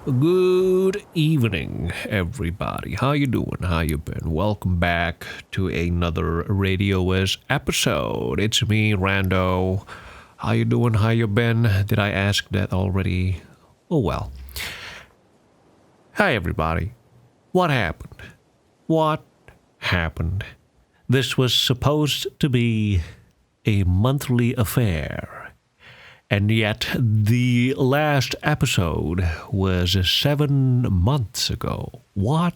Good evening, everybody. How you doing? How you been? Welcome back to another RadioWis episode. It's me, Rando. How you doing? How you been? Did I ask that already? Oh well. Hi, everybody. What happened? What happened? This was supposed to be a monthly affair. And yet, the last episode was 7 months ago. What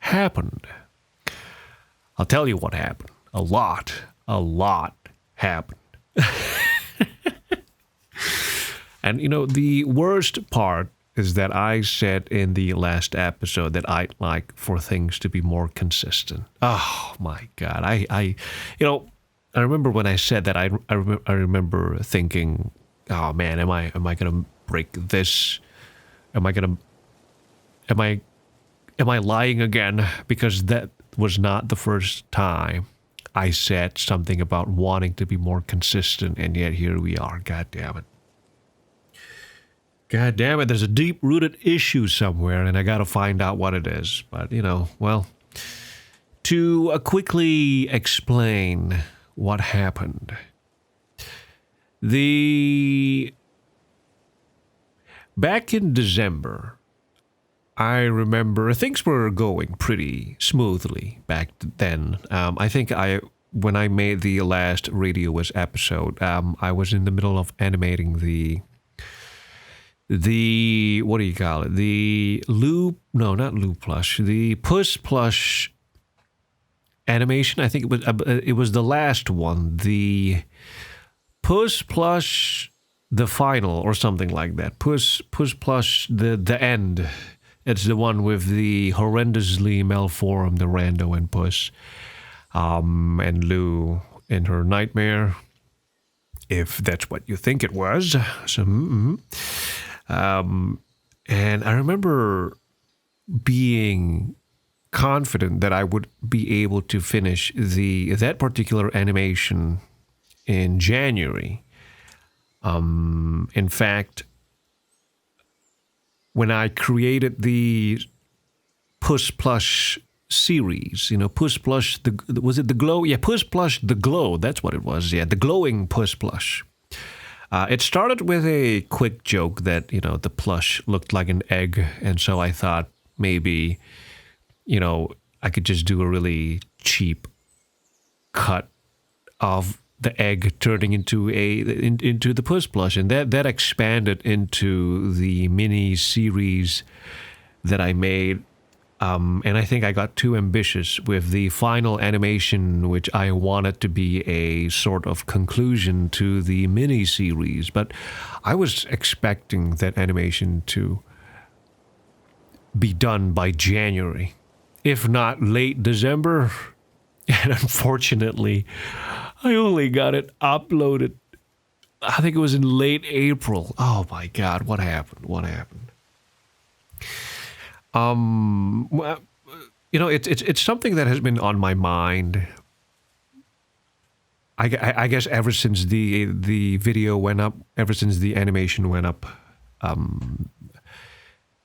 happened? I'll tell you what happened. A lot happened. And, the worst part is that I said in the last episode that I'd like for things to be more consistent. Oh, my God. I remember when I said that, I remember thinking, oh man, am I gonna break this? Am I lying again? Because that was not the first time I said something about wanting to be more consistent, and yet here we are. God damn it. God damn it, there's a deep-rooted issue somewhere, and I gotta find out what it is. But, to quickly explain what happened. Back in December, I remember things were going pretty smoothly back then. I think when I made the last RadioWis episode, I was in the middle of animating the what do you call it? The Puss Plush animation. I think it was the last one. The Puss Plush, the final, or something like that. Puss Plush, the end. It's the one with the horrendously malformed, the Rando and Puss, and Lou in her nightmare, if that's what you think it was. So, and I remember being confident that I would be able to finish that particular animation in January. In fact, when I created the Puss Plush series, Puss Plush, was it the glow? Yeah, Puss Plush, the glow, that's what it was. Yeah, the glowing Puss Plush. It started with a quick joke that, the plush looked like an egg, and so I thought maybe, I could just do a really cheap cut of the egg turning into the Puss Plush, and that expanded into the mini series that I made. And I think I got too ambitious with the final animation, which I wanted to be a sort of conclusion to the mini series. But I was expecting that animation to be done by January, if not late December. And unfortunately, I only got it uploaded, I think it was in late April. Oh my God, what happened? It's something that has been on my mind. I guess ever since the video went up, ever since the animation went up.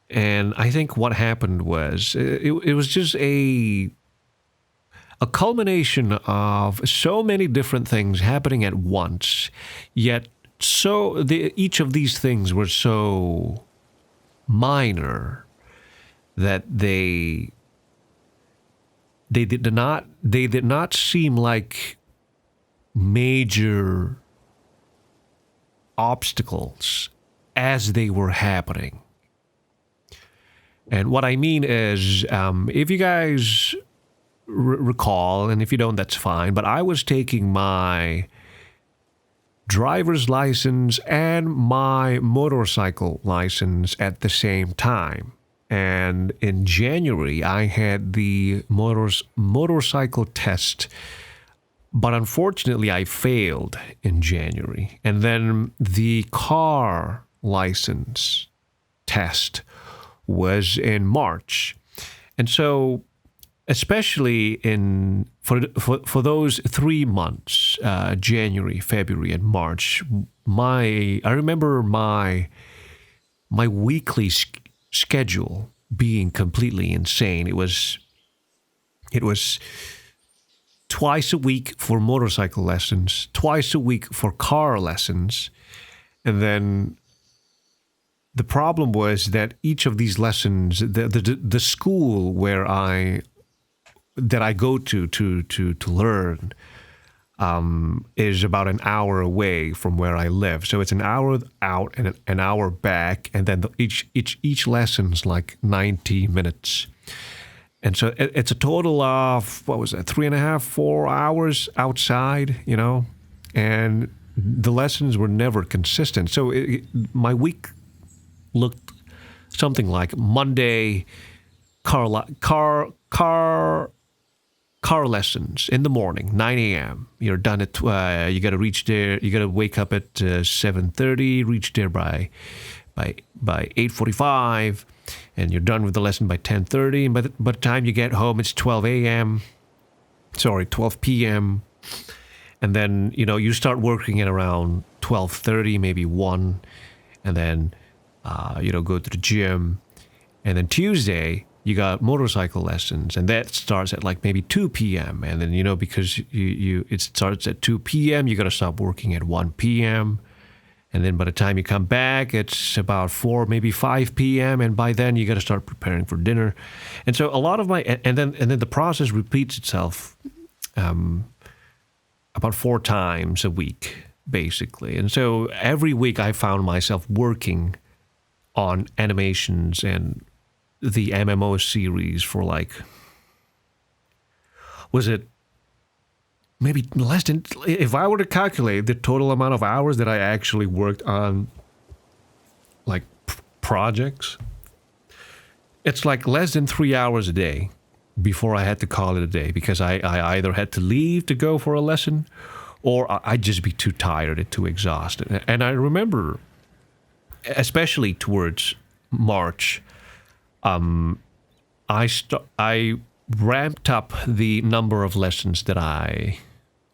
And I think what happened was it was just a culmination of so many different things happening at once, yet each of these things were so minor that they did not seem like major obstacles as they were happening. And what I mean is, if you guys recall, and if you don't, that's fine, but I was taking my driver's license and my motorcycle license at the same time. And in January, I had the motorcycle test, but unfortunately, I failed in January. And then the car license test was in March. And so, especially for those 3 months, January, February, and March, I remember my weekly schedule being completely insane. It was twice a week for motorcycle lessons, twice a week for car lessons, and then the problem was that each of these lessons, the school that I go to learn, is about an hour away from where I live. So it's an hour out and an hour back, and then each lesson's like 90 minutes. And so it's a total of, 3.5, 4 hours outside, and the lessons were never consistent. So my week looked something like Monday car lessons in the morning, 9 a.m. You're done at, you got to reach there, you got to wake up at 7:30, reach there by 8:45, and you're done with the lesson by 10:30. And by the time you get home, it's 12 p.m. And then, you start working at around 12:30, maybe 1, and then, go to the gym. And then Tuesday, you got motorcycle lessons, and that starts at like maybe 2 p.m. And then, because it starts at 2 p.m., you got to stop working at 1 p.m. And then by the time you come back, it's about 4, maybe 5 p.m. And by then, you got to start preparing for dinner. And so a lot of and then the process repeats itself about 4 times a week, basically. And so every week I found myself working on animations and the MMO series for was it maybe less than, if I were to calculate the total amount of hours that I actually worked on projects, it's like less than 3 hours a day before I had to call it a day, because I either had to leave to go for a lesson, or I'd just be too tired and too exhausted. And I remember, especially towards March, I ramped up the number of lessons that I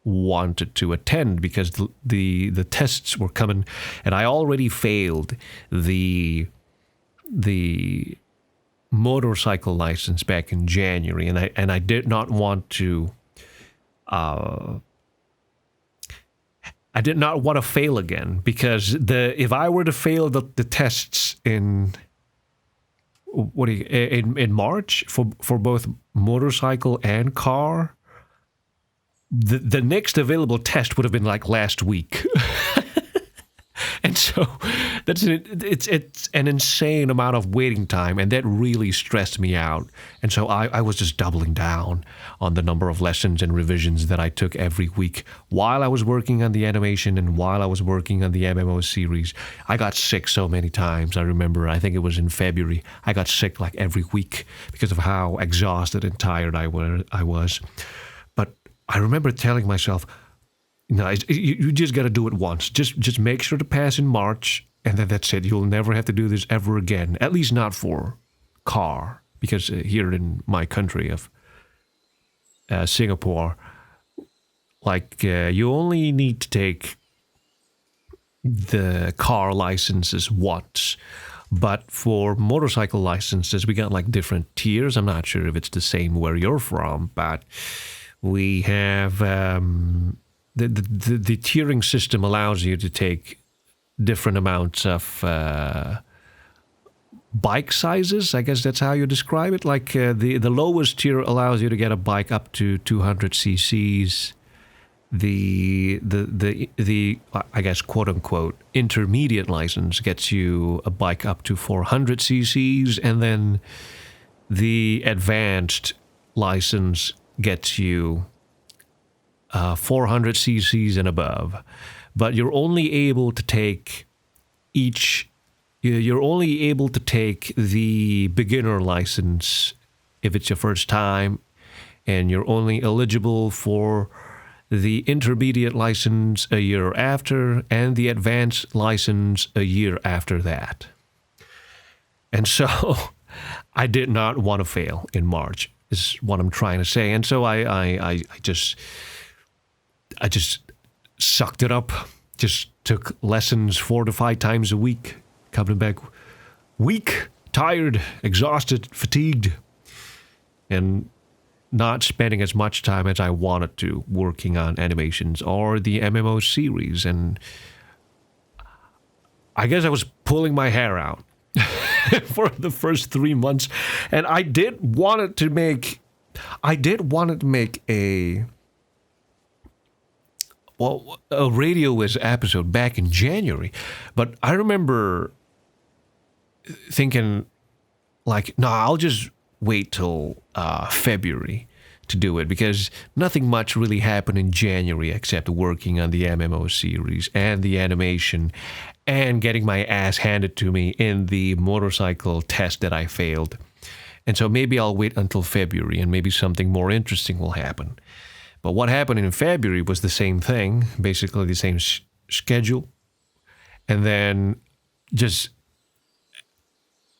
wanted to attend, because the tests were coming, and I already failed the motorcycle license back in January, and I did not want to. I did not want to fail again, because if I were to fail the tests in March for both motorcycle and car, the next available test would have been like last week. And so it's an insane amount of waiting time, and that really stressed me out. And so I was just doubling down on the number of lessons and revisions that I took every week while I was working on the animation and while I was working on the MMO series. I got sick so many times. I remember, I think it was in February, I got sick like every week because of how exhausted and tired I was. But I remember telling myself, no, you just got to do it once. Just make sure to pass in March, and then that's it. You'll never have to do this ever again, at least not for car, because here in my country of Singapore, you only need to take the car licenses once. But for motorcycle licenses, we got different tiers. I'm not sure if it's the same where you're from, but we have... The tiering system allows you to take different amounts of bike sizes. I guess that's how you describe it. The lowest tier allows you to get a bike up to 200 cc's. The I guess quote unquote intermediate license gets you a bike up to 400 cc's, and then the advanced license gets you 400 cc's and above. But you're only able to take the beginner license if it's your first time, and you're only eligible for the intermediate license a year after, and the advanced license a year after that. And so I did not want to fail in March, is what I'm trying to say. And so I just sucked it up, just took lessons 4 to 5 times a week, coming back week tired, exhausted, fatigued, and not spending as much time as I wanted to working on animations or the MMO series. And I guess I was pulling my hair out for the first 3 months. And I did want to make a RadioWis episode back in January. But I remember thinking, like, no, I'll just wait till February to do it, because nothing much really happened in January except working on the MMO series and the animation and getting my ass handed to me in the motorcycle test that I failed. And so maybe I'll wait until February and maybe something more interesting will happen. But what happened in February was the same thing, basically the same schedule. And then just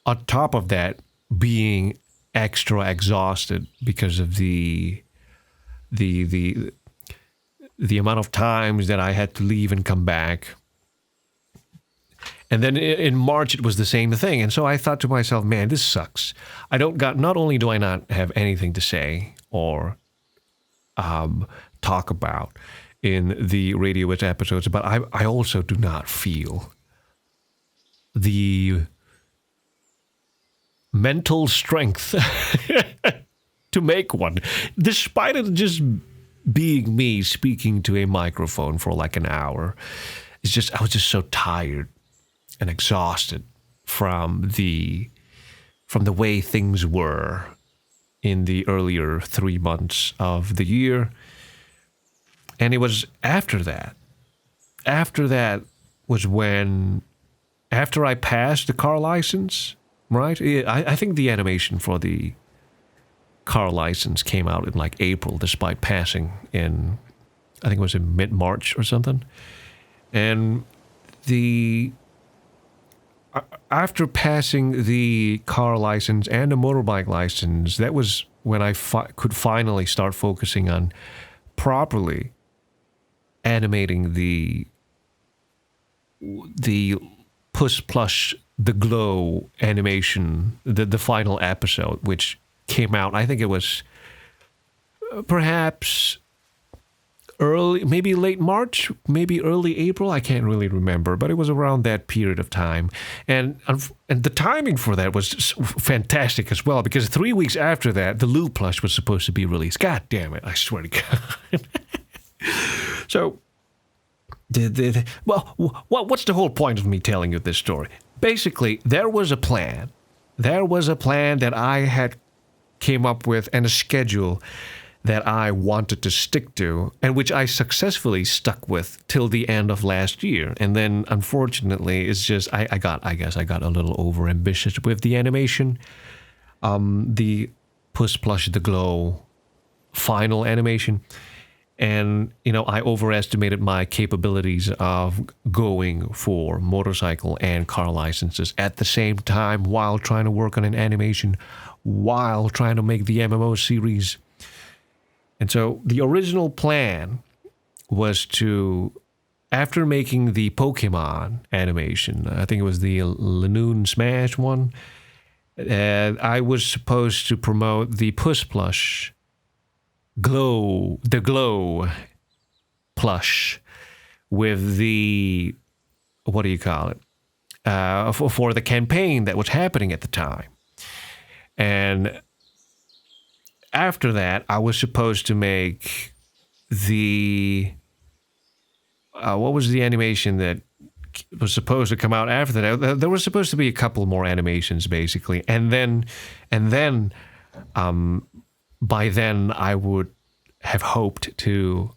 on top of that, being extra exhausted because of the amount of times that I had to leave and come back. And then in March it was the same thing. And so I thought to myself, man, this sucks. Not only do I not have anything to say or talk about in the RadioWis episodes, but I also do not feel the mental strength to make one, despite it just being me speaking to a microphone for like an hour. I was just so tired and exhausted from the way things were in the earlier 3 months of the year. And it was after that was when, after I passed the car license, right? I think the animation for the car license came out in like April, despite passing in, I think it was in mid-March or something. And after passing the car license and the motorbike license, that was when I could finally start focusing on properly animating the Puss Plush The Glow animation, the final episode, which came out, I think it was perhaps maybe late March, maybe early April, I can't really remember, but it was around that period of time. And the timing for that was just fantastic as well, because 3 weeks after that, the Lou plush was supposed to be released. God damn it, I swear to God. So, what's the whole point of me telling you this story? Basically, there was a plan. There was a plan that I had came up with and a schedule that I wanted to stick to, and which I successfully stuck with till the end of last year. And then, unfortunately, it's just I guess I got a little overambitious with the animation. The Puss Plush The Glow final animation. And, I overestimated my capabilities of going for motorcycle and car licenses at the same time while trying to work on an animation, while trying to make the MMO series. And so the original plan was to, after making the Pokemon animation, I think it was the Lanoon Smash one, I was supposed to promote the Puss Plush the Glow plush with the, what do you call it, for the campaign that was happening at the time. And after that, I was supposed to make the, what was the animation that was supposed to come out after that? There was supposed to be a couple more animations, basically. And then, by then, I would have hoped to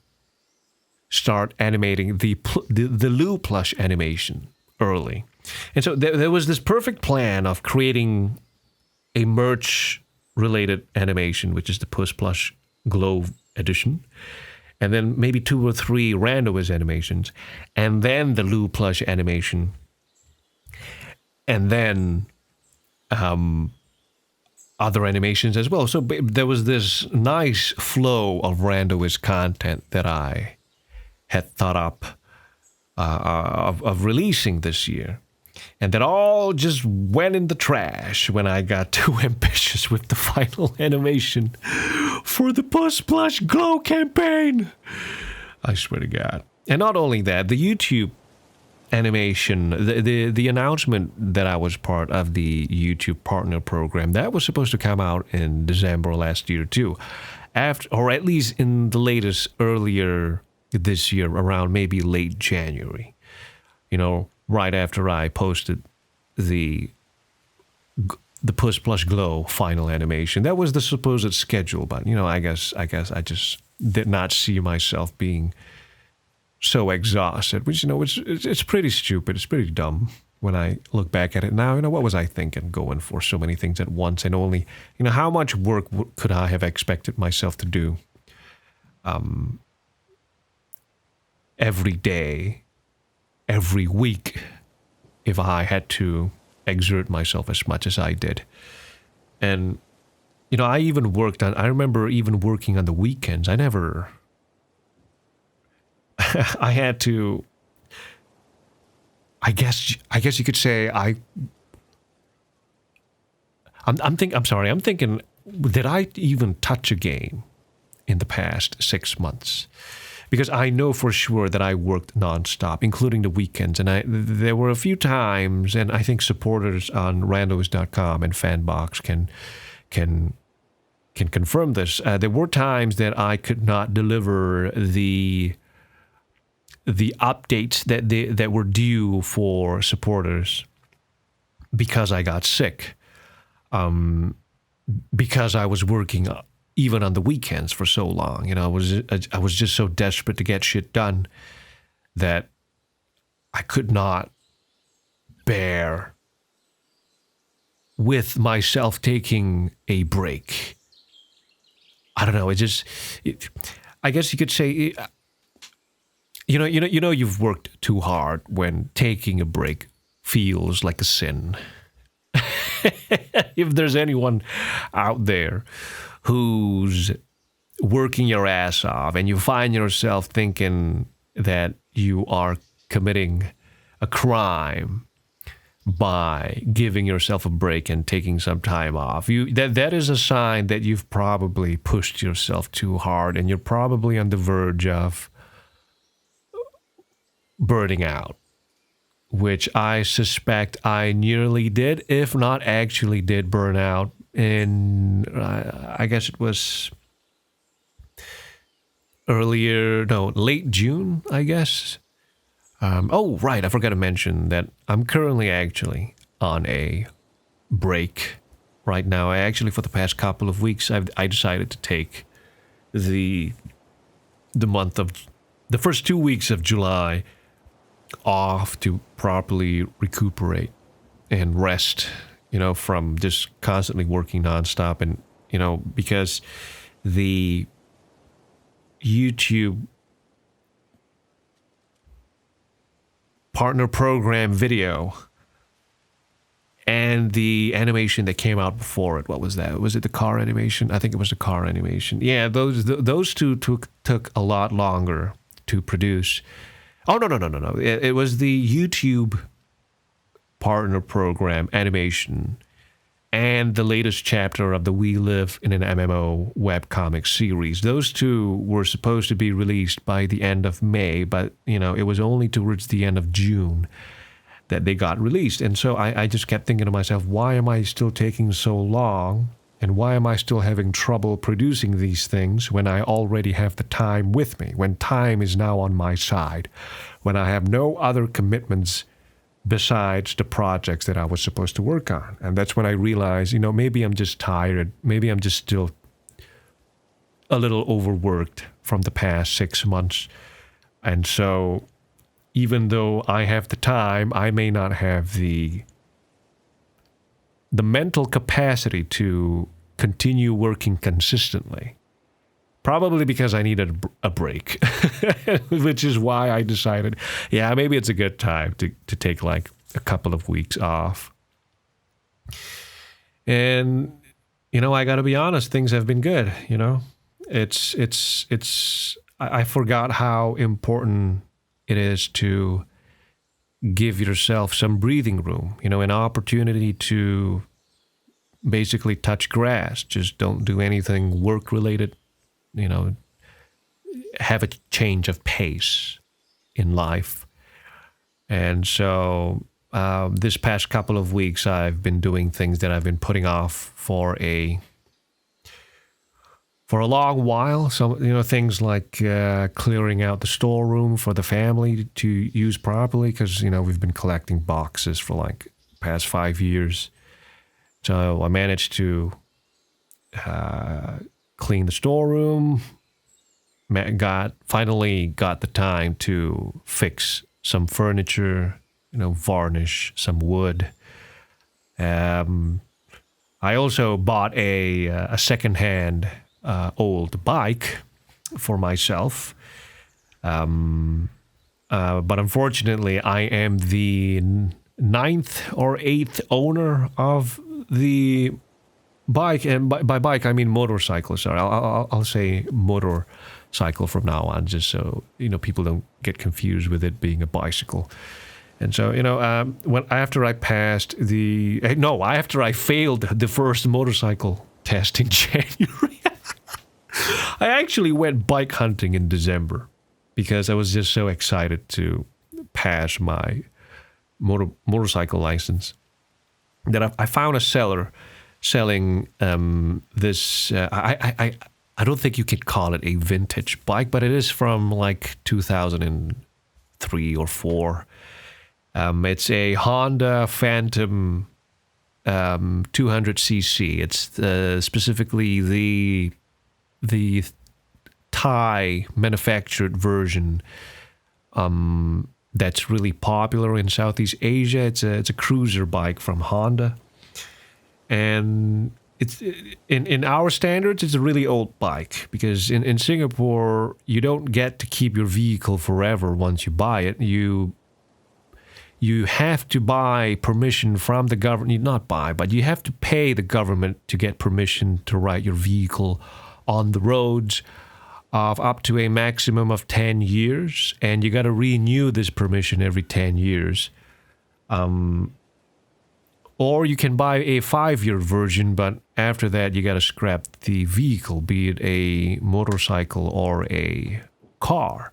start animating the Lou plush animation early. And so there was this perfect plan of creating a merch-related animation, which is the Puss Plush Glow edition, and then maybe 2 or 3 RandoWis animations, and then the Lou plush animation, and then other animations as well. So there was this nice flow of RandoWis content that I had thought up of releasing this year. And that all just went in the trash when I got too ambitious with the final animation for the Puss Plush Glow campaign. I swear to God. And not only that, the YouTube animation, the announcement that I was part of the YouTube partner program, that was supposed to come out in December last year too. After, or at least in the latest, earlier this year, around maybe late January. You know, right after I posted the Puss Plush Glow final animation. That was the supposed schedule, but you know, I guess I just did not see myself being so exhausted, which, you know, it's pretty stupid. It's pretty dumb when I look back at it now. You know, what was I thinking going for so many things at once, and only, you know, how much work could I have expected myself to do every day, every week, if I had to exert myself as much as I did. And, you know, I remember even working on the weekends. I had to, I guess you could say I'm thinking, did I even touch a game in the past 6 months? Because I know for sure that I worked nonstop, including the weekends. And there were a few times, and I think supporters on RandoWis.com and Fanbox can confirm this. There were times that I could not deliver the updates that were due for supporters because I got sick, because I was working even on the weekends for so long. You know, I was just so desperate to get shit done that I could not bear with myself taking a break. I don't know. I guess you could say, you know, you've worked too hard when taking a break feels like a sin. If there's anyone out there who's working your ass off and you find yourself thinking that you are committing a crime by giving yourself a break and taking some time off, that is a sign that you've probably pushed yourself too hard, and you're probably on the verge of burning out, which I suspect I nearly did, if not actually did burn out in, I guess it was late June, I guess. Oh, right, I forgot to mention that I'm currently actually on a break right now. For the past couple of weeks, I decided to take the first 2 weeks of July off to properly recuperate and rest, you know, from just constantly working nonstop. And, you know, because the YouTube partner program video and the animation that came out before it, what was that? Was it the car animation? I think it was the car animation. Yeah, those two took a lot longer to produce. Oh, no. It was the YouTube partner program animation and the latest chapter of the We Live in an MMO webcomic series. Those two were supposed to be released by the end of May, but, you know, it was only towards the end of June that they got released. And so I just kept thinking to myself, why am I still taking so long? And why am I still having trouble producing these things when I already have the time with me, when time is now on my side, when I have no other commitments besides the projects that I was supposed to work on? And that's when I realized, you know, maybe I'm just tired. Maybe I'm just still a little overworked from the past 6 months. And so even though I have the time, I may not have the mental capacity to continue working consistently. Probably because I needed a break, which is why I decided, yeah, maybe it's a good time to take like a couple of weeks off. And, you know, I got to be honest, things have been good, you know. I forgot how important it is to give yourself some breathing room, an opportunity to basically touch grass. Just don't do anything work-related, have a change of pace in life. And so this past couple of weeks, I've been doing things that I've been putting off for a long while. So, things like clearing out the storeroom for the family to use properly, because, we've been collecting boxes for like past 5 years. So I managed to clean the storeroom, finally got the time to fix some furniture, varnish some wood. I also bought a secondhand old bike for myself. But unfortunately, I am the 9th or 8th owner of the bike. And by bike, I mean motorcycle. Sorry, I'll say motorcycle from now on, just so people don't get confused with it being a bicycle. And so after I failed the first motorcycle test in January, I actually went bike hunting in December because I was just so excited to pass my motorcycle license that I found a seller selling this. I don't think you could call it a vintage bike, but it is from like 2003 or 4. It's a Honda Phantom 200cc. It's specifically the Thai manufactured version that's really popular in Southeast Asia. It's a cruiser bike from Honda, and it's in our standards, it's a really old bike, because in Singapore you don't get to keep your vehicle forever once you buy it. You have to buy permission from the government. Not buy, but you have to pay the government to get permission to ride your vehicle on the roads of up to a maximum of 10 years. And you got to renew this permission every 10 years. Or you can buy a 5-year version, but after that you got to scrap the vehicle, be it a motorcycle or a car.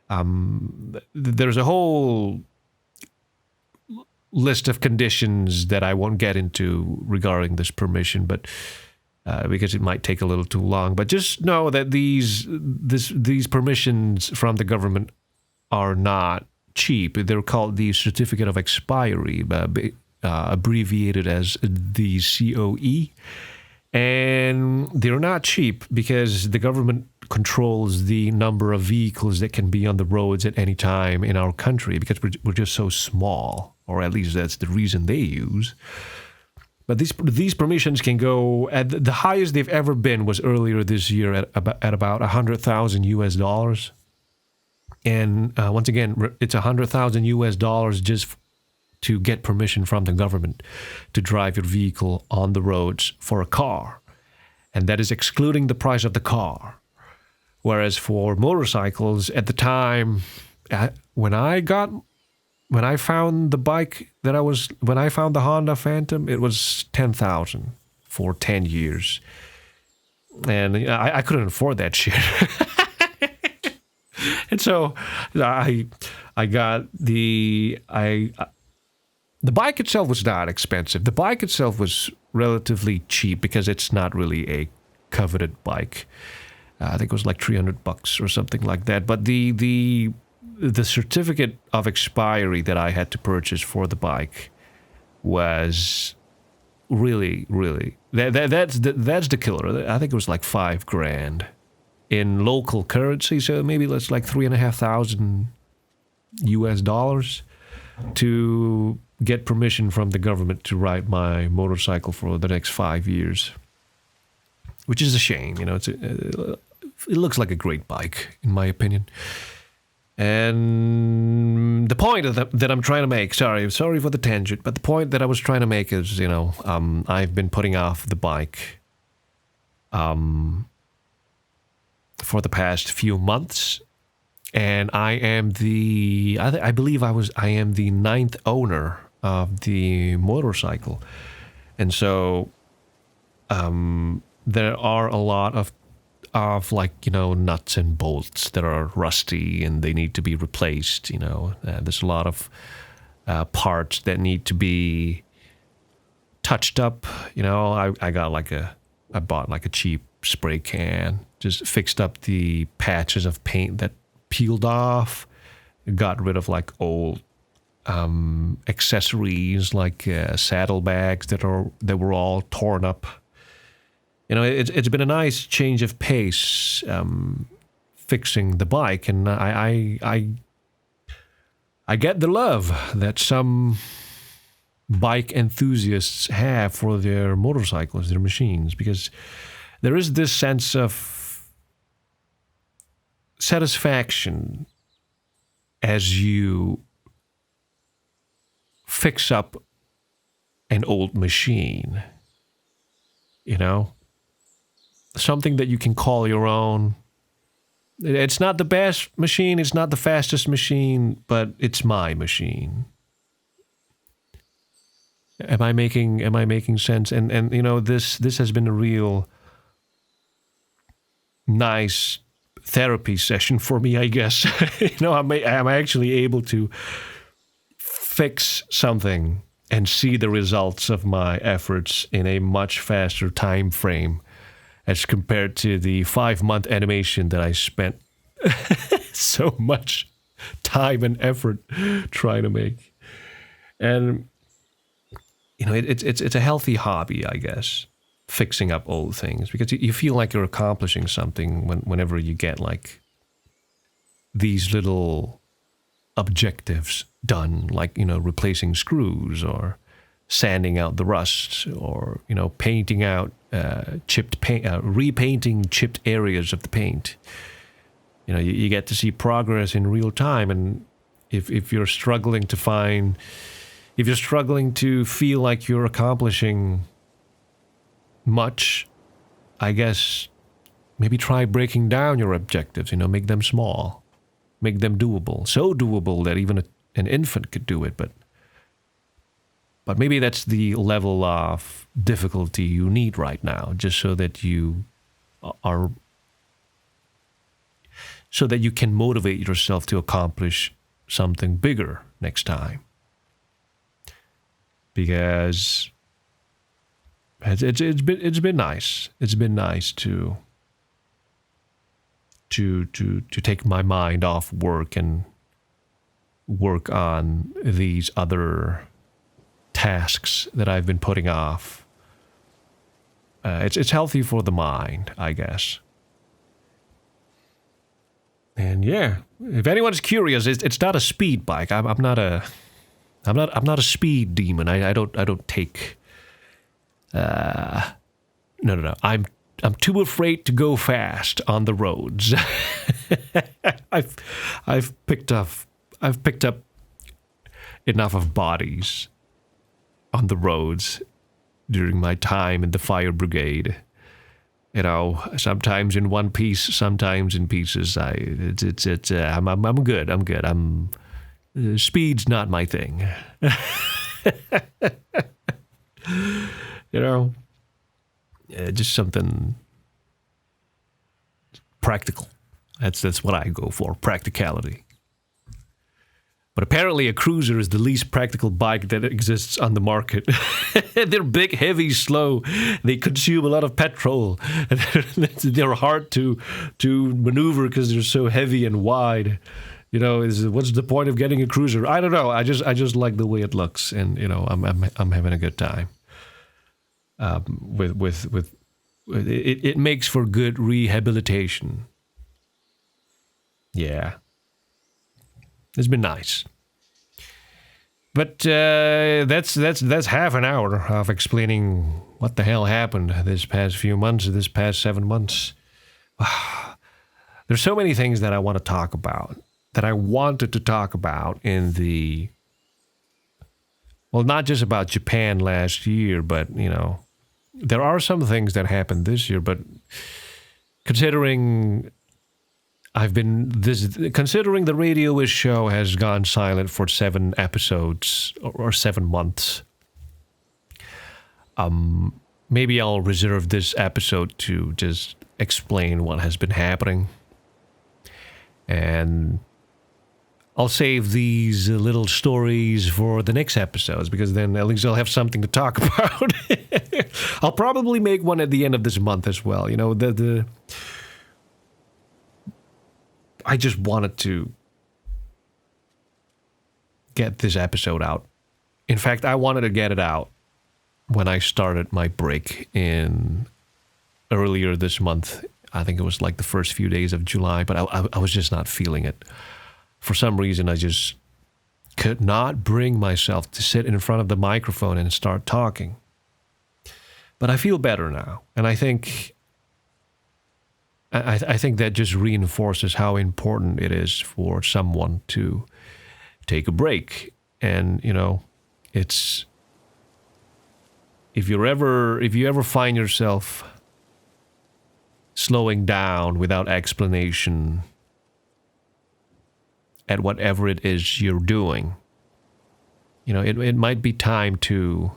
There's a whole list of conditions that I won't get into regarding this permission, but because it might take a little too long. But just know that these permissions from the government are not cheap. They're called the Certificate of Expiry, abbreviated as the COE. And they're not cheap because the government controls the number of vehicles that can be on the roads at any time in our country, because we're just so small, or at least that's the reason they use. But these permissions can go at the highest they've ever been was earlier this year at about $100,000. And once again, it's $100,000 just to get permission from the government to drive your vehicle on the roads for a car. And that is excluding the price of the car. Whereas for motorcycles, at the time, when I found the bike when I found the Honda Phantom, it was $10,000 for 10 years. And I couldn't afford that shit. And so I got the bike itself was not expensive. The bike itself was relatively cheap because it's not really a coveted bike. I think it was like $300 or something like that. But the certificate of expiry that I had to purchase for the bike was really, really, that's the killer. I think it was like $5,000 in local currency, so maybe that's like $3,500 to get permission from the government to ride my motorcycle for the next 5 years, which is a shame. It looks like a great bike, in my opinion. And the point that I'm trying to make, sorry for the tangent, but the point that I was trying to make is, I've been putting off the bike for the past few months, and I believe I am the 9th owner of the motorcycle, and so there are a lot of like, nuts and bolts that are rusty and they need to be replaced. There's a lot of parts that need to be touched up. I bought like a cheap spray can, just fixed up the patches of paint that peeled off, got rid of like old accessories like saddlebags that were all torn up. It's been a nice change of pace fixing the bike, and I get the love that some bike enthusiasts have for their motorcycles, their machines, because there is this sense of satisfaction as you fix up an old machine, something that you can call your own. It's not the best machine, it's not the fastest machine, but it's my machine. Am I making sense? And this has been a real nice therapy session for me, I guess. I'm actually able to fix something and see the results of my efforts in a much faster time frame as compared to the 5-month animation that I spent so much time and effort trying to make. And it's a healthy hobby, I guess, fixing up old things, because you feel like you're accomplishing something whenever you get like these little objectives done, like replacing screws or sanding out the rust, or painting out chipped paint, repainting chipped areas of the paint. You get to see progress in real time, and if you're struggling to feel like you're accomplishing much, I guess maybe try breaking down your objectives. Make them small, make them doable, so doable that even an infant could do it, but maybe that's the level of difficulty you need right now, just so that you can motivate yourself to accomplish something bigger next time. Because it's been nice. It's been nice to take my mind off work and work on these other tasks that I've been putting off. It's healthy for the mind, I guess. And yeah, if anyone's curious, it's not a speed bike. I'm not a speed demon. I don't take. No. I'm too afraid to go fast on the roads. I've picked up enough of bodies on the roads during my time in the fire brigade. Sometimes in one piece, sometimes in pieces. I'm good. I'm good. Speed's not my thing. Just something practical. That's what I go for, practicality. But apparently a cruiser is the least practical bike that exists on the market. They're big, heavy, slow. They consume a lot of petrol. They're hard to maneuver because they're so heavy and wide. What's the point of getting a cruiser? I don't know. I just like the way it looks, and I'm having a good time. With it makes for good rehabilitation. Yeah. It's been nice. But that's half an hour of explaining what the hell happened this past few months, this past 7 months. There's so many things that I want to talk about, that I wanted to talk about in the... Well, not just about Japan last year, but, there are some things that happened this year, but considering I've been considering the RadioWis show has gone silent for 7 episodes or 7 months. Maybe I'll reserve this episode to just explain what has been happening, and I'll save these little stories for the next episodes, because then at least I'll have something to talk about. I'll probably make one at the end of this month as well. You know, I just wanted to get this episode out. In fact, I wanted to get it out when I started my break in earlier this month. I think it was like the first few days of July, but I was just not feeling it. For some reason, I just could not bring myself to sit in front of the microphone and start talking. But I feel better now, and I think that just reinforces how important it is for someone to take a break. And, you know, it's, if you ever find yourself slowing down without explanation at whatever it is you're doing, you know, it might be time to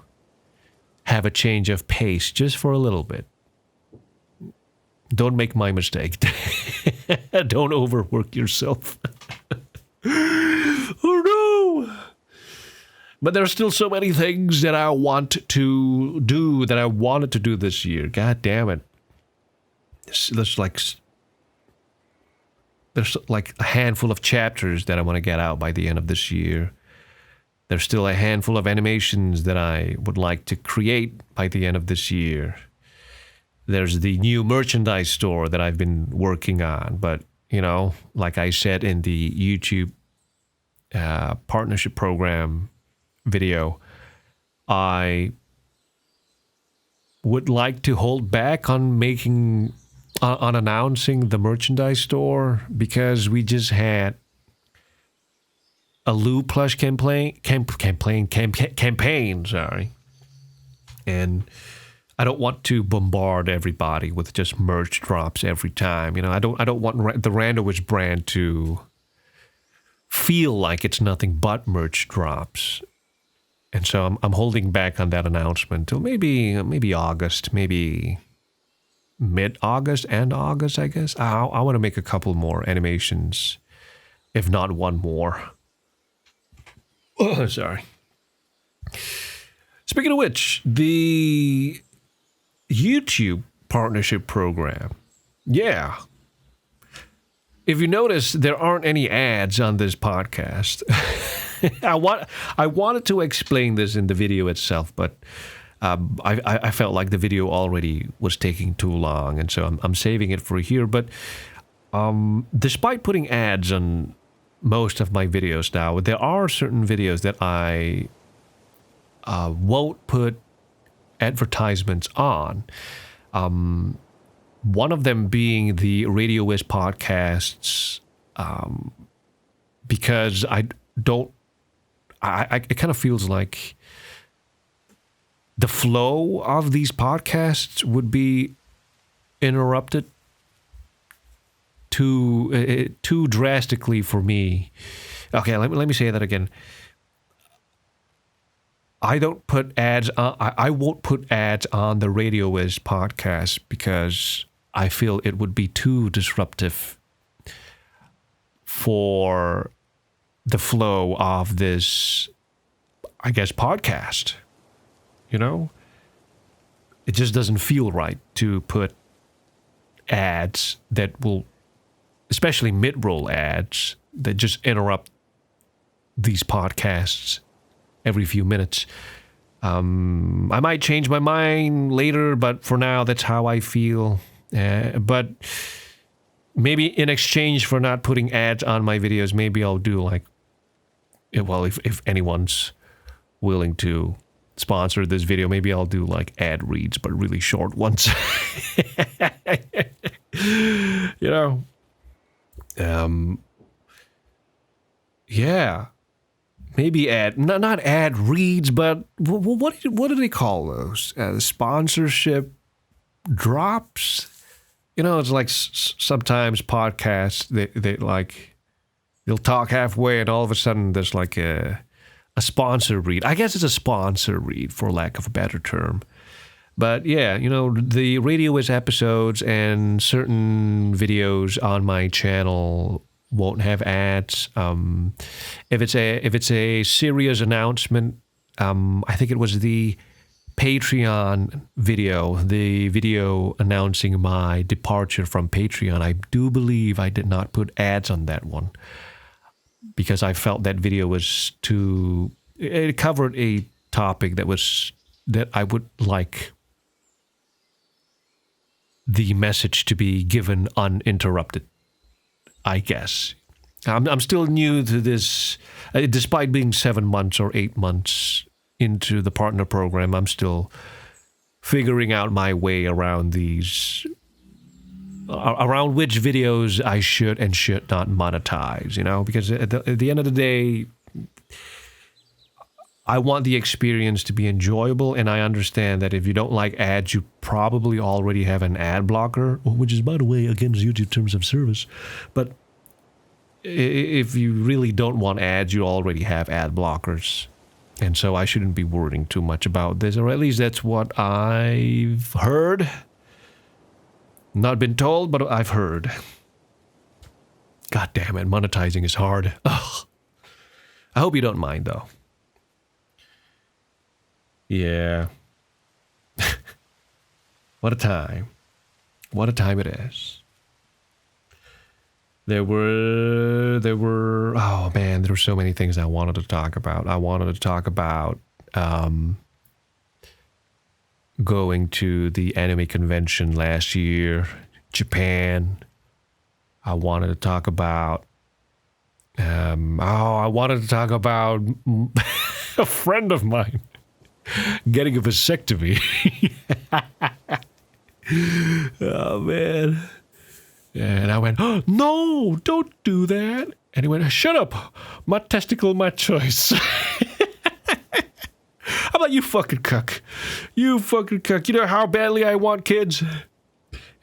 have a change of pace just for a little bit. Don't make my mistake. Don't overwork yourself. Oh no! But there are still so many things that I want to do, that I wanted to do this year. God damn it. There's like a handful of chapters that I want to get out by the end of this year. There's still a handful of animations that I would like to create by the end of this year. There's the new merchandise store that I've been working on. But, you know, like I said in the YouTube partnership program video, I would like to hold back on announcing the merchandise store, because we just had a Lou plush campaign, sorry. And I don't want to bombard everybody with just merch drops every time. You know, I don't want the RandoWis brand to feel like it's nothing but merch drops. And so I'm holding back on that announcement till maybe August, maybe mid-August and August, I guess. I want to make a couple more animations, if not one more. Oh, sorry. Speaking of which, the YouTube partnership program. Yeah. If you notice, there aren't any ads on this podcast. I wanted to explain this in the video itself, but I felt like the video already was taking too long, and so I'm saving it for here. But despite putting ads on most of my videos now, there are certain videos that I won't put advertisements on. One of them being the RadioWis podcasts, because it kind of feels like the flow of these podcasts would be interrupted too drastically for me. Okay, let me say that again. I don't put ads on. I won't put ads on the RadioWis podcast because I feel it would be too disruptive for the flow of this, I guess, podcast. You know, it just doesn't feel right to put ads that will, especially mid-roll ads that just interrupt these podcasts every few minutes. I might change my mind later, but for now, that's how I feel. But maybe in exchange for not putting ads on my videos, maybe I'll do like, well, if anyone's willing to sponsor this video, maybe I'll do like ad reads, but really short ones. You know? Yeah. Maybe not ad reads, but what do they call those? Sponsorship drops? it's like sometimes podcasts, they like, they'll talk halfway and all of a sudden there's like a sponsor read. I guess it's a sponsor read, for lack of a better term. But yeah, the RadioWis episodes and certain videos on my channel won't have ads. If it's a serious announcement, I think it was the Patreon video, the video announcing my departure from Patreon. I do believe I did not put ads on that one because I felt that video was it covered a topic that I would like the message to be given uninterrupted, I guess. I'm still new to this. Despite being 7 months or 8 months into the partner program, I'm still figuring out my way around which videos I should and should not monetize, because at the end of the day, I want the experience to be enjoyable, and I understand that if you don't like ads, you probably already have an ad blocker, which is, by the way, against YouTube terms of service. But if you really don't want ads, you already have ad blockers. And so I shouldn't be worrying too much about this, or at least that's what I've heard. Not been told, but I've heard. God damn it, monetizing is hard. Ugh. I hope you don't mind, though. Yeah. What a time. What a time it is. There were, oh man, there were so many things I wanted to talk about. I wanted to talk about going to the anime convention last year, Japan. I wanted to talk about, a friend of mine getting a vasectomy. Oh, man. And I went, oh, no, don't do that. And he went, shut up. My testicle, my choice. I'm like, you fucking cuck. You fucking cuck. You know how badly I want kids?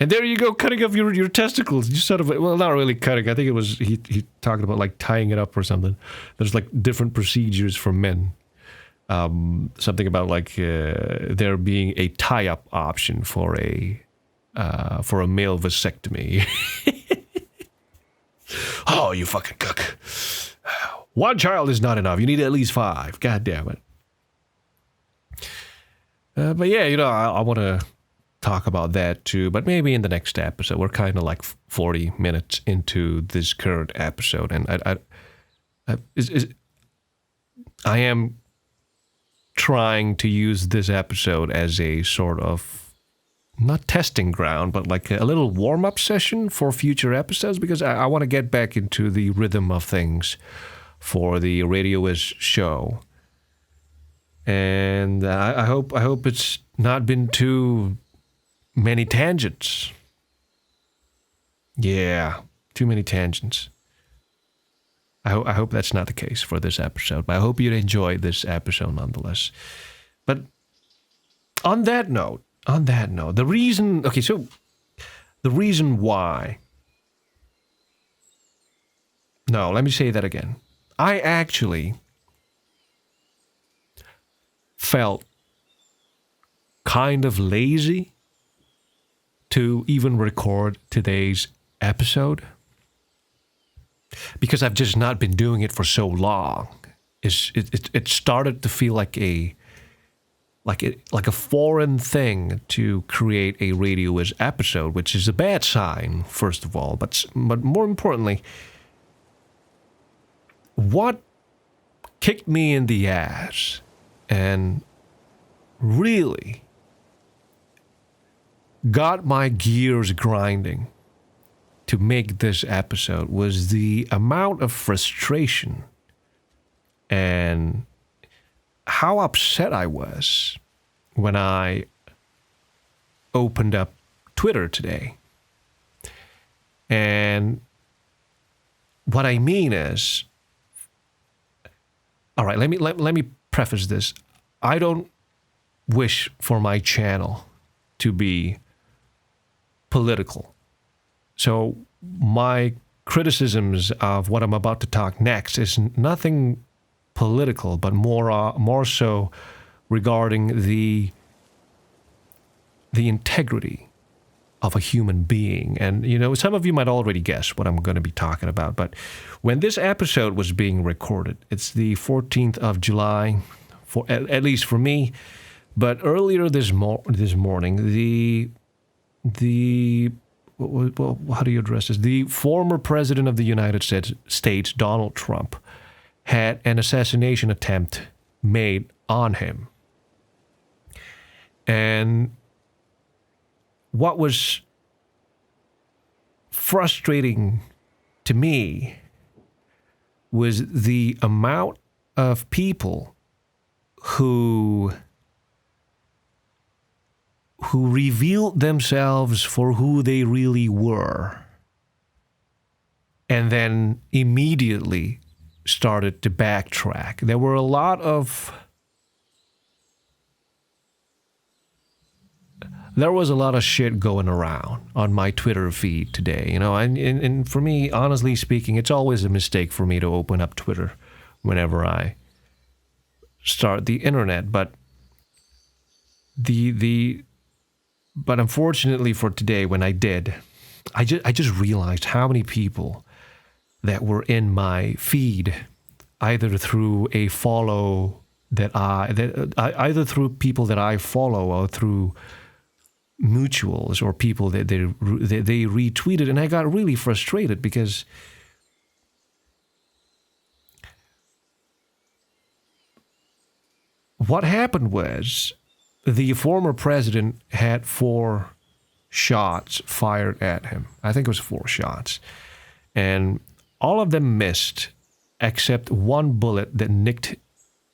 And there you go, cutting off your testicles. You sort of, well, not really cutting. I think it was, he talked about like tying it up or something. There's like different procedures for men. Something about like there being a tie-up option for a male vasectomy. Oh, you fucking cook. One child is not enough. You need at least 5. God damn it. But yeah, I want to talk about that too, but maybe in the next episode. We're kind of like 40 minutes into this current episode, and I am trying to use this episode as a sort of, not testing ground, but like a little warm-up session for future episodes, because I want to get back into the rhythm of things for the RadioWis show. And I hope it's not been too many tangents. Yeah, too many tangents. I hope that's not the case for this episode, but I hope you enjoyed this episode nonetheless. But on that note, the reason why. No, let me say that again. I actually felt kind of lazy to even record today's episode because I've just not been doing it for so long. It started to feel like a foreign thing to create a RadioWis episode, which is a bad sign, first of all. But more importantly, what kicked me in the ass and really got my gears grinding to make this episode was the amount of frustration and how upset I was when I opened up Twitter today. And what I mean is, all right, let me preface this. I don't wish for my channel to be political So my criticisms of what I'm about to talk next is nothing political, but more so regarding the integrity of a human being. And, some of you might already guess what I'm going to be talking about. But when this episode was being recorded, it's the 14th of July, at least for me. But earlier this morning, how do you address this? The former president of the United States, Donald Trump, had an assassination attempt made on him. And what was frustrating to me was the amount of people who revealed themselves for who they really were and then immediately started to backtrack. There were a lot of shit going around on my Twitter feed today, and for me, honestly speaking, it's always a mistake for me to open up Twitter whenever I start the internet, but but unfortunately for today, when I did, I just realized how many people that were in my feed, either through a follow either through people that I follow or through mutuals or people that they retweeted, and I got really frustrated because what happened was the former president had 4 shots fired at him. I think it was 4 shots. And all of them missed except one bullet that nicked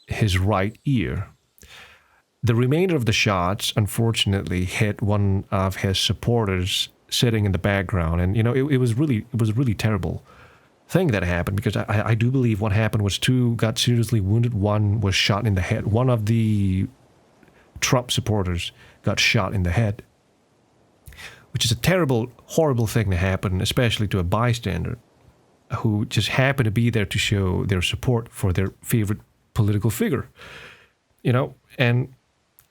his right ear. The remainder of the shots, unfortunately, hit one of his supporters sitting in the background. And, it was a really terrible thing that happened, because I do believe what happened was 2 got seriously wounded. 1 was shot in the head. One of the Trump supporters got shot in the head, which is a terrible, horrible thing to happen, especially to a bystander who just happened to be there to show their support for their favorite political figure. And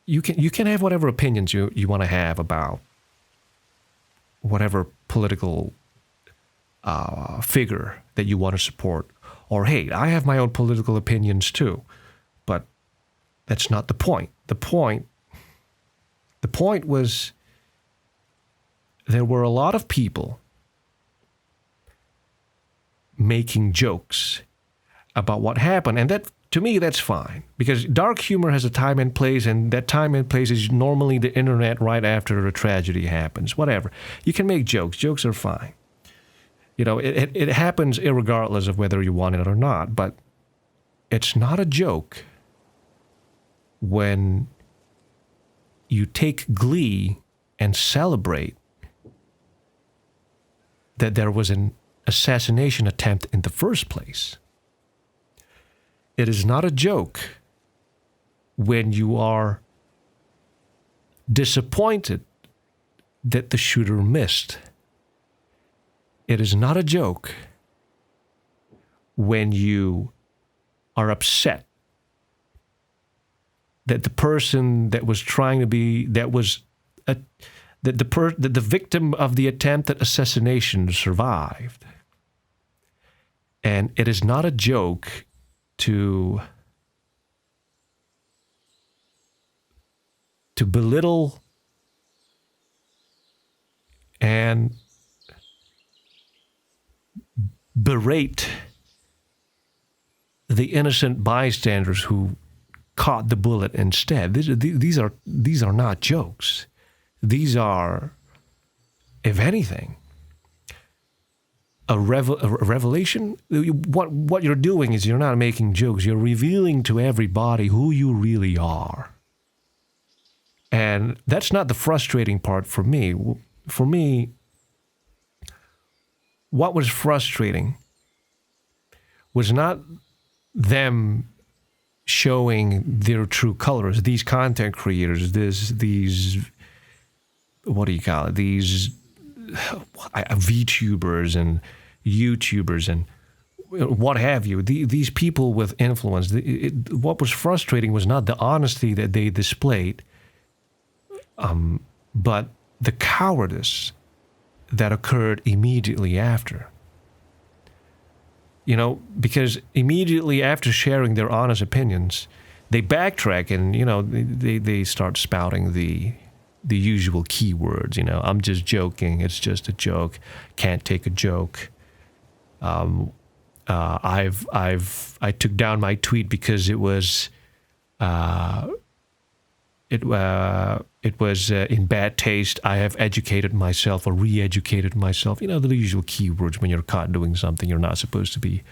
you can have whatever opinions you want to have about whatever political figure that you want to support or hate. I have my own political opinions too, but that's not the point. The point was there were a lot of people making jokes about what happened, and that, to me, that's fine, because dark humor has a time and place, and that time and place is normally the internet right after a tragedy happens. Whatever. You can make jokes. Jokes are fine. It happens irregardless of whether you want it or not, but it's not a joke when you take glee and celebrate that there was an assassination attempt in the first place. It is not a joke when you are disappointed that the shooter missed. It is not a joke when you are upset that the person that was trying to be, that the victim of the attempted assassination survived. And it is not a joke to belittle and berate the innocent bystanders who caught the bullet instead. These are not jokes. These are, if anything, a revelation. What you're doing is you're not making jokes. You're revealing to everybody who you really are. And that's not the frustrating part for me. For me, what was frustrating was not them showing their true colors. These content creators, these what do you call it? These VTubers and YouTubers and what have you, these people with influence, what was frustrating was not the honesty that they displayed, but the cowardice that occurred immediately after. You know, because immediately after sharing their honest opinions, they backtrack and, you know, they start spouting the usual keywords. You know, I'm just joking. It's just a joke. Can't take a joke. I took down my tweet because it was in bad taste. I have educated myself or re-educated myself. You know, the usual keywords when you're caught doing something you're not supposed to be,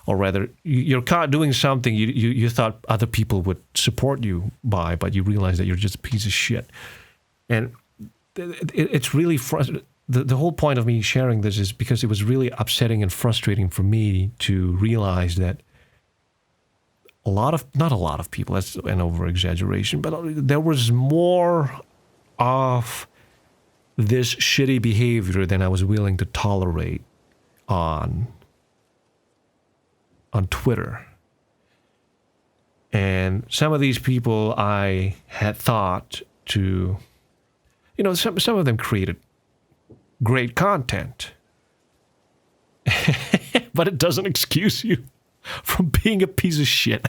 or rather, you're caught doing something you thought other people would support you by, but you realize that you're just a piece of shit. And it's really frustrating. The whole point of me sharing this is because it was really upsetting and frustrating for me to realize that not a lot of people, that's an over-exaggeration, but there was more of this shitty behavior than I was willing to tolerate on Twitter. And some of these people I had thought to, you know, some of them created great content. But it doesn't excuse you from being a piece of shit.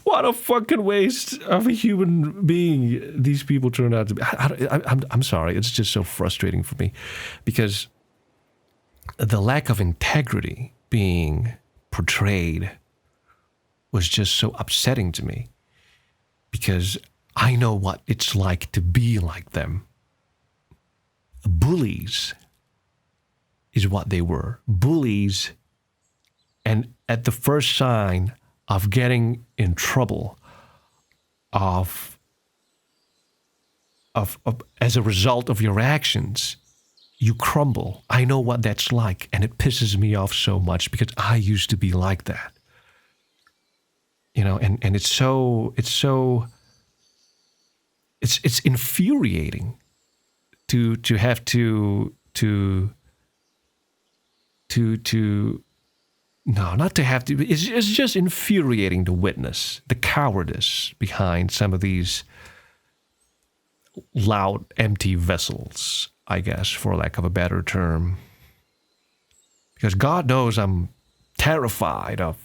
What a fucking waste of a human being these people turn out to be. I'm sorry, it's just so frustrating for me because the lack of integrity being portrayed was just so upsetting to me because I know what it's like to be like them. Bullies is what they were. Bullies, and at the first sign of getting in trouble, as a result of your actions, you crumble. I know what that's like, and it pisses me off so much because I used to be like that. You know, and it's infuriating to have to no, not to have to. It's just infuriating to witness the cowardice behind some of these loud, empty vessels, I guess, for lack of a better term. Because God knows I'm terrified of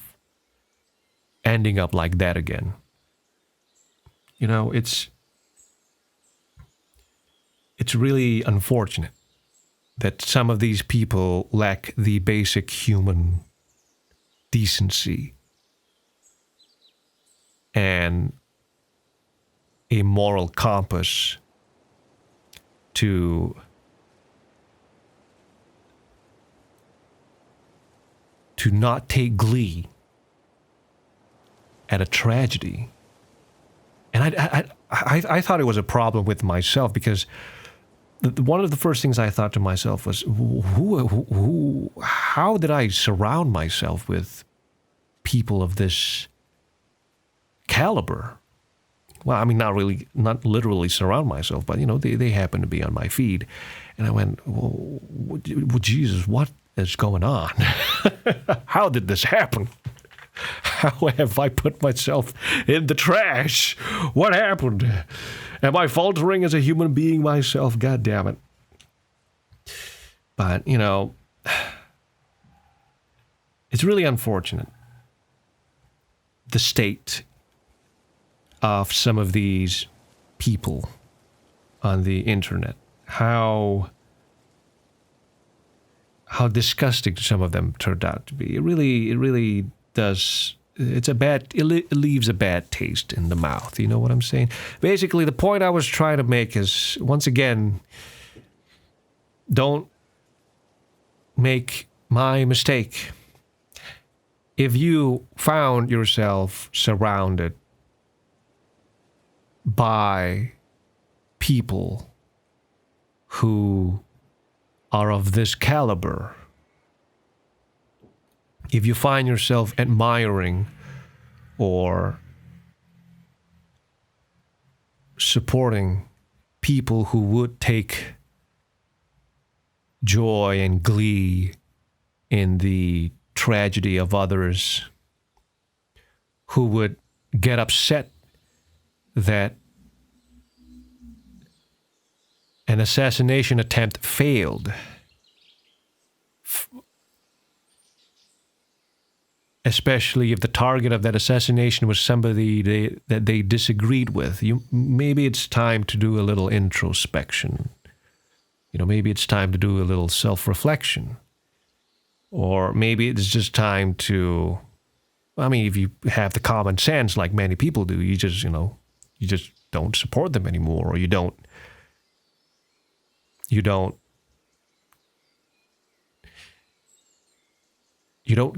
ending up like that again. You know, it's really unfortunate that some of these people lack the basic human decency and a moral compass to not take glee at a tragedy. And I thought it was a problem with myself because one of the first things I thought to myself was, how did I surround myself with people of this caliber? Well, I mean, not literally surround myself, but, you know, they happen to be on my feed. And I went, well, Jesus, what is going on? How did this happen? How have I put myself in the trash? What happened? Am I faltering as a human being myself? God damn it. But, you know, it's really unfortunate, the state of some of these people on the internet. How disgusting some of them turned out to be. It really does. It leaves a bad taste in the mouth. You know what I'm saying? Basically, the point I was trying to make is, once again, don't make my mistake. If you found yourself surrounded by people who are of this caliber, if you find yourself admiring or supporting people who would take joy and glee in the tragedy of others, who would get upset that an assassination attempt failed, especially if the target of that assassination was somebody that they disagreed with. Maybe it's time to do a little introspection. Maybe it's time to do a little self-reflection. Or maybe it's just time to, if you have the common sense like many people do, you just don't support them anymore, or you don't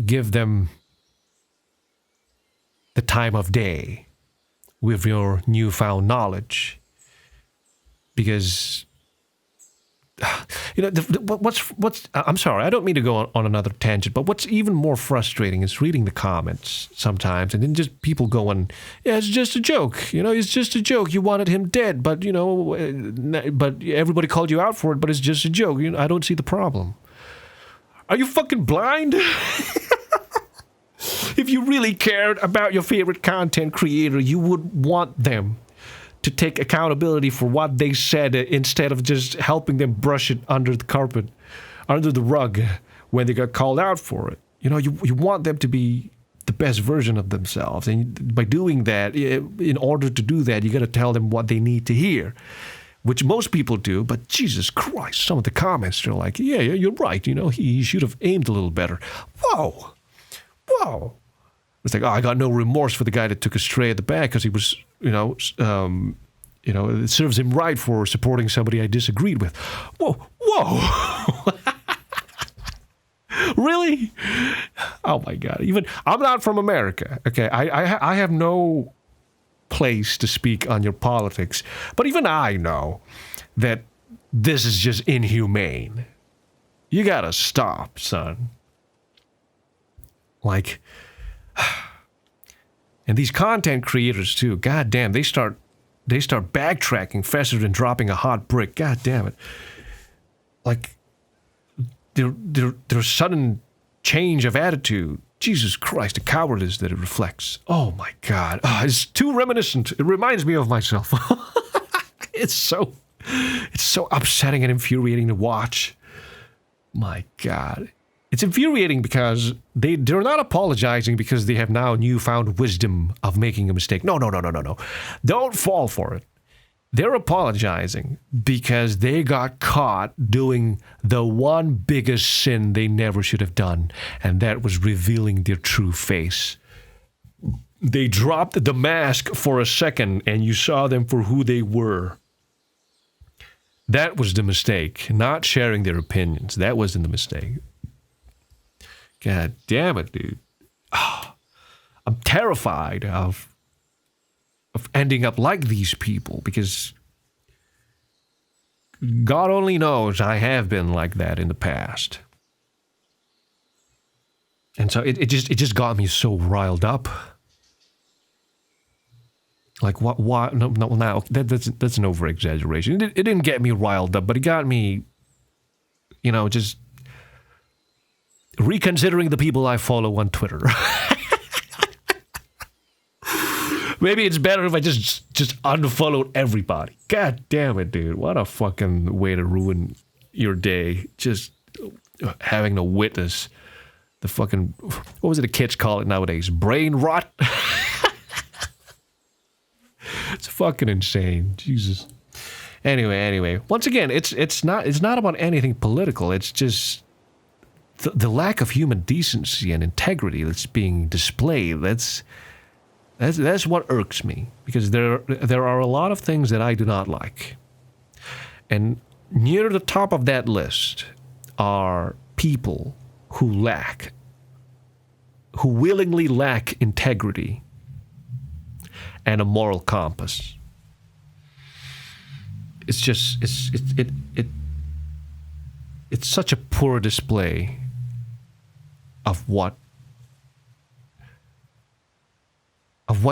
give them the time of day with your newfound knowledge. Because what's I'm sorry, I don't mean to go on another tangent, but what's even more frustrating is reading the comments sometimes, and then just people going, yeah, it's just a joke, it's just a joke, you wanted him dead, but but everybody called you out for it, but it's just a joke. I don't see the problem. Are you fucking blind? If you really cared about your favorite content creator, you would want them to take accountability for what they said instead of just helping them brush it under the carpet, under the rug when they got called out for it. You want them to be the best version of themselves. And by doing that, in order to do that, you got to tell them what they need to hear, which most people do. But Jesus Christ, some of the comments, they're like, yeah, you're right. He should have aimed a little better. Whoa. It's like, I got no remorse for the guy that took a stray at the back because he was, it serves him right for supporting somebody I disagreed with. Whoa. Really? Oh my God. Even I'm not from America. Okay, I have no place to speak on your politics, but even I know that this is just inhumane. You gotta stop, son. Like, and these content creators too, god damn, they start backtracking faster than dropping a hot brick. God damn it. Like, their sudden change of attitude. Jesus Christ, the cowardice that it reflects. Oh my God. It's too reminiscent. It reminds me of myself. It's so upsetting and infuriating to watch. My God. It's infuriating because they're not apologizing because they have now newfound wisdom of making a mistake. No. Don't fall for it. They're apologizing because they got caught doing the one biggest sin they never should have done, and that was revealing their true face. They dropped the mask for a second, and you saw them for who they were. That was the mistake, not sharing their opinions. That wasn't the mistake. God damn it, dude. I'm terrified of ending up like these people because God only knows I have been like that in the past. And so it just got me so riled up. Like what? No, now that's an over exaggeration. It didn't get me riled up, but it got me, just reconsidering the people I follow on Twitter. Maybe it's better if I just unfollowed everybody. God damn it, dude. What a fucking way to ruin your day. Just having to witness the fucking, what was it the kids call it nowadays? Brain rot? It's fucking insane. Jesus. Anyway. Once again, it's not about anything political. It's just the lack of human decency and integrity that's being displayed. That's what irks me, because there are a lot of things that I do not like. And near the top of that list are people who willingly lack integrity and a moral compass. It's just it's such a poor display of what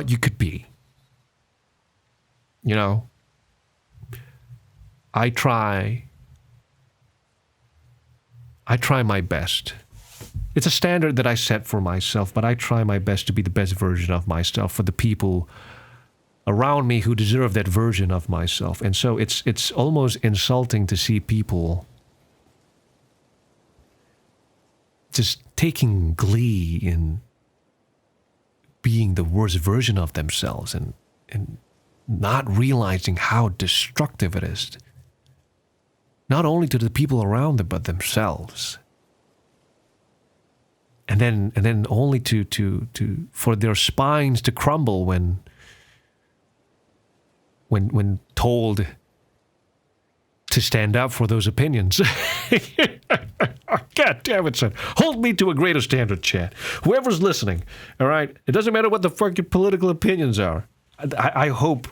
you could be. I try I try my best. It's a standard that I set for myself, but I try my best to be the best version of myself for the people around me who deserve that version of myself. And so it's almost insulting to see people just taking glee in being the worst version of themselves and not realizing how destructive it is. Not only to the people around them, but themselves. And then only to for their spines to crumble when told to stand up for those opinions. God damn it, son. Hold me to a greater standard, Chad. Whoever's listening, all right? It doesn't matter what the fuck your political opinions are. I hope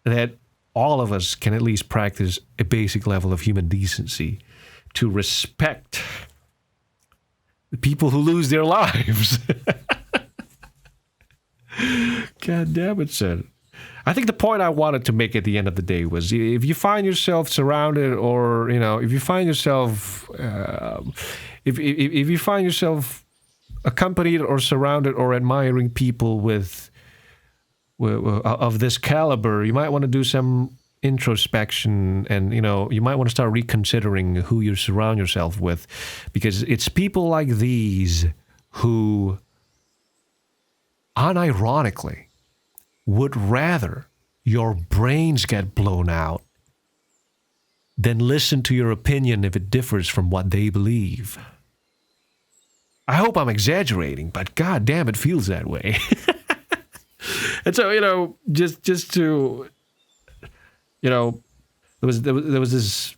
that all of us can at least practice a basic level of human decency to respect the people who lose their lives. God damn it, son. I think the point I wanted to make at the end of the day was, if you find yourself surrounded, or if you find yourself, if you find yourself accompanied or surrounded or admiring people of this caliber, you might want to do some introspection, and you might want to start reconsidering who you surround yourself with, because it's people like these who, unironically, would rather your brains get blown out than listen to your opinion if it differs from what they believe. I hope I'm exaggerating, but god damn, it feels that way. And so, just to, there was this,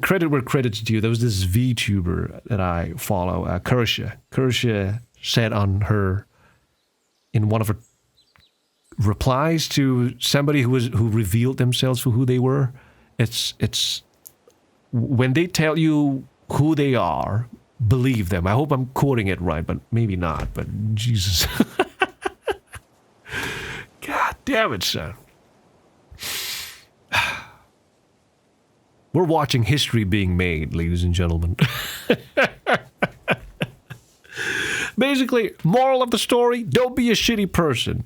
credit where credit's due. There was this VTuber that I follow, Kersha. Kersha said in one of her replies to somebody who revealed themselves for who they were, it's when they tell you who they are, believe them. I hope I'm quoting it right, but maybe not. But Jesus. God damn it, son. We're watching history being made, ladies and gentlemen. Basically, moral of the story, don't be a shitty person.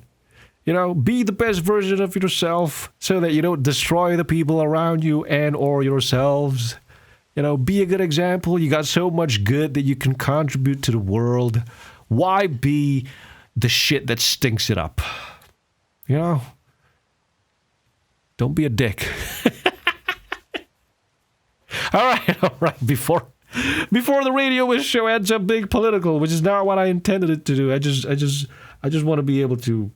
Be the best version of yourself so that you don't destroy the people around you and or yourselves. Be a good example. You got so much good that you can contribute to the world. Why be the shit that stinks it up? Don't be a dick. All right. Before the RadioWis show ends up being political, which is not what I intended it to do. I just want to be able to.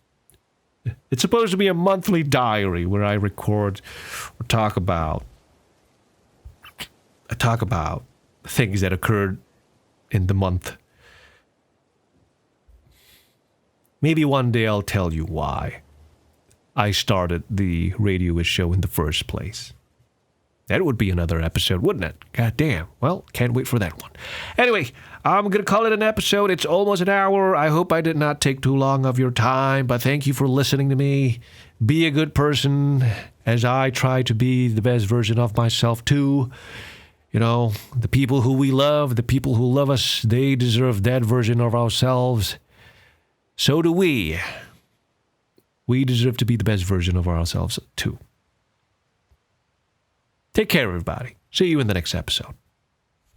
It's supposed to be a monthly diary where I record or talk about things that occurred in the month. Maybe one day I'll tell you why I started the RadioWis show in the first place. That would be another episode, wouldn't it? God damn. Well, can't wait for that one. Anyway, I'm going to call it an episode. It's almost an hour. I hope I did not take too long of your time, but thank you for listening to me. Be a good person as I try to be the best version of myself too. The people who we love, the people who love us, they deserve that version of ourselves. So do we. We deserve to be the best version of ourselves too. Take care, everybody. See you in the next episode.